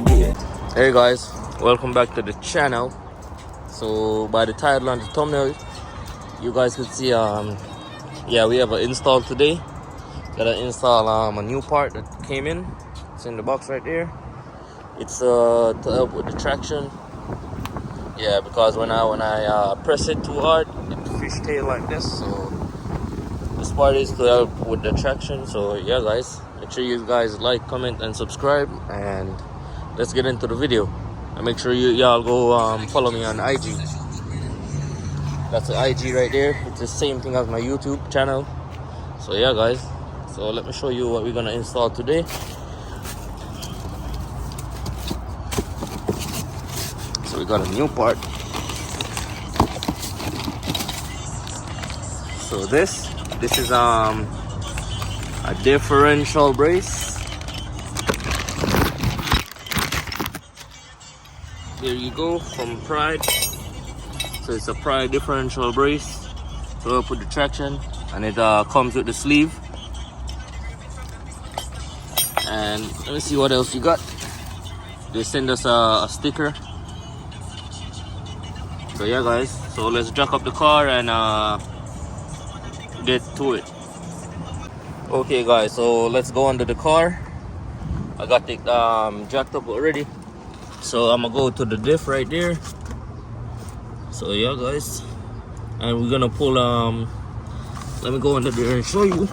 Hey guys, welcome back to the channel. So by the title and the thumbnail, you guys could see yeah, we have an install today. Gotta install a new part that came in. It's in the box right there. It's to help with the traction. Yeah, because when I press it too hard, it fishtail like this. So this part is to help with the traction. So yeah guys, make sure you guys like, comment and subscribe, and let's get into the video. And make sure y'all go follow me on IG. That's the IG right there. It's the same thing as my YouTube channel. So yeah guys, so let me show you what we're gonna install today. So we got a new part. So this is a differential brace. There you go, from Pride. So it's a Pride differential brace to help with the traction, and it comes with the sleeve. And let me see what else you got. They send us a sticker. So yeah guys, so let's jack up the car and get to it. Okay guys, so let's go under the car. I got it jacked up already. So I'm gonna go to the diff right there. So yeah guys, and we're gonna pull let me go under there and show you.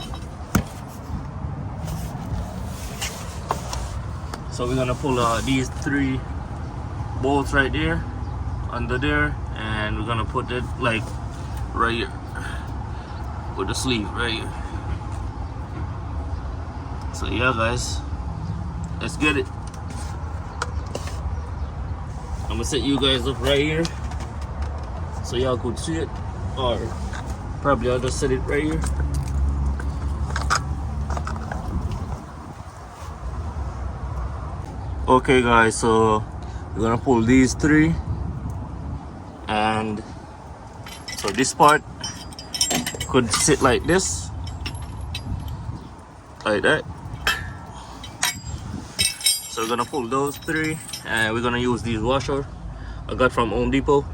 So we're gonna pull these 3 bolts right there under there, and we're gonna put it like right here with the sleeve right here. So yeah guys, let's get it. I'm gonna set you guys up right here so y'all could see it, or probably I'll just set it right here. Okay guys, so we're gonna pull these 3, and so this part could sit like this, like that. So we're gonna pull those 3, and we're gonna use these washer I got from Home Depot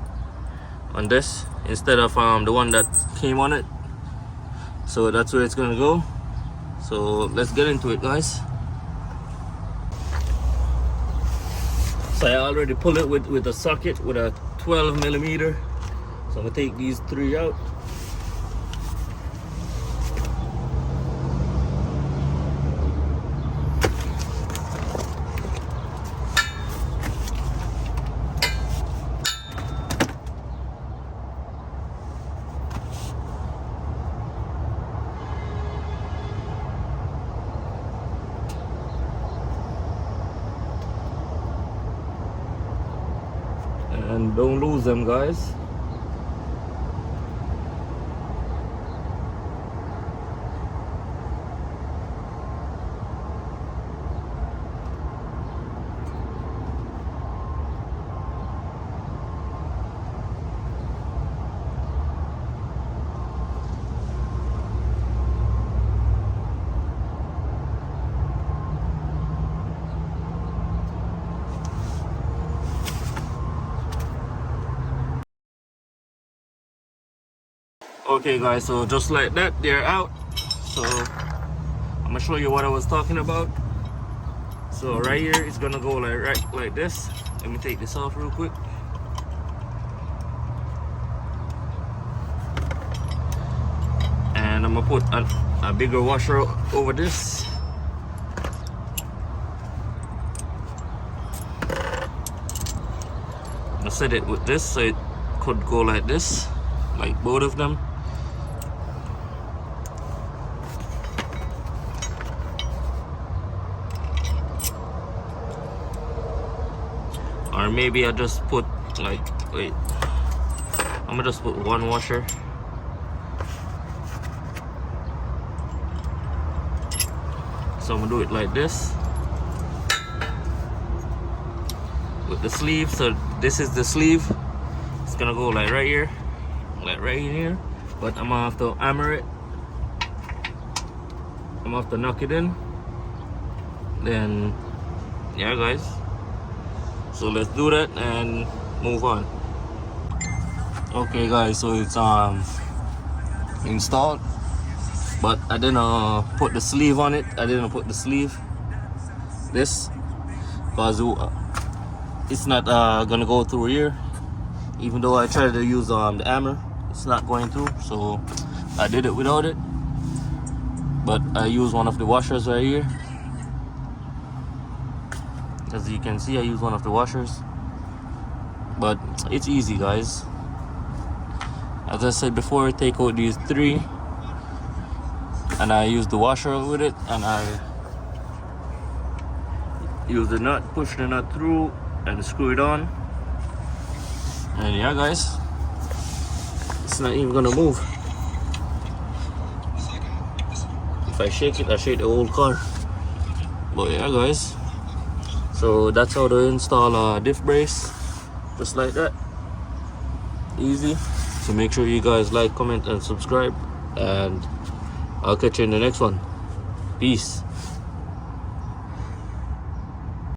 on this instead of the one that came on it. So that's where it's gonna go. So let's get into it guys. So I already pulled it with a socket with a 12mm. So I'm gonna take these 3 out. And don't lose them guys. Okay guys, so just like that, they're out. So I'm gonna show you what I was talking about. So right here, it's gonna go like this. Let me take this off real quick. And I'm gonna put a bigger washer over this. I'm gonna set it with this so it could go like this, like both of them. Or maybe I just put like, wait, I'm gonna just put 1 washer. So I'm gonna do it like this with the sleeve. So this is the sleeve. It's gonna go like right here, like right here. But I'm gonna have to hammer it. I'm gonna have to knock it in. Then yeah guys, So let's do that and move on. Okay guys, so it's installed, but I didn't put the sleeve on it. I didn't put the sleeve this because it's not gonna go through here. Even though I tried to use the hammer, it's not going through, so I did it without it. But I use one of the washers right here. As you can see, I use one of the washers, but it's easy guys. As I said before, take out these three and I use the washer with it, and I use the nut, push the nut through and screw it on. And yeah guys, it's not even gonna move. If I shake it, I shake the whole car. But yeah guys, so that's how to install a diff brace, just like that, easy. So make sure you guys like, comment and subscribe, and I'll catch you in the next one. Peace.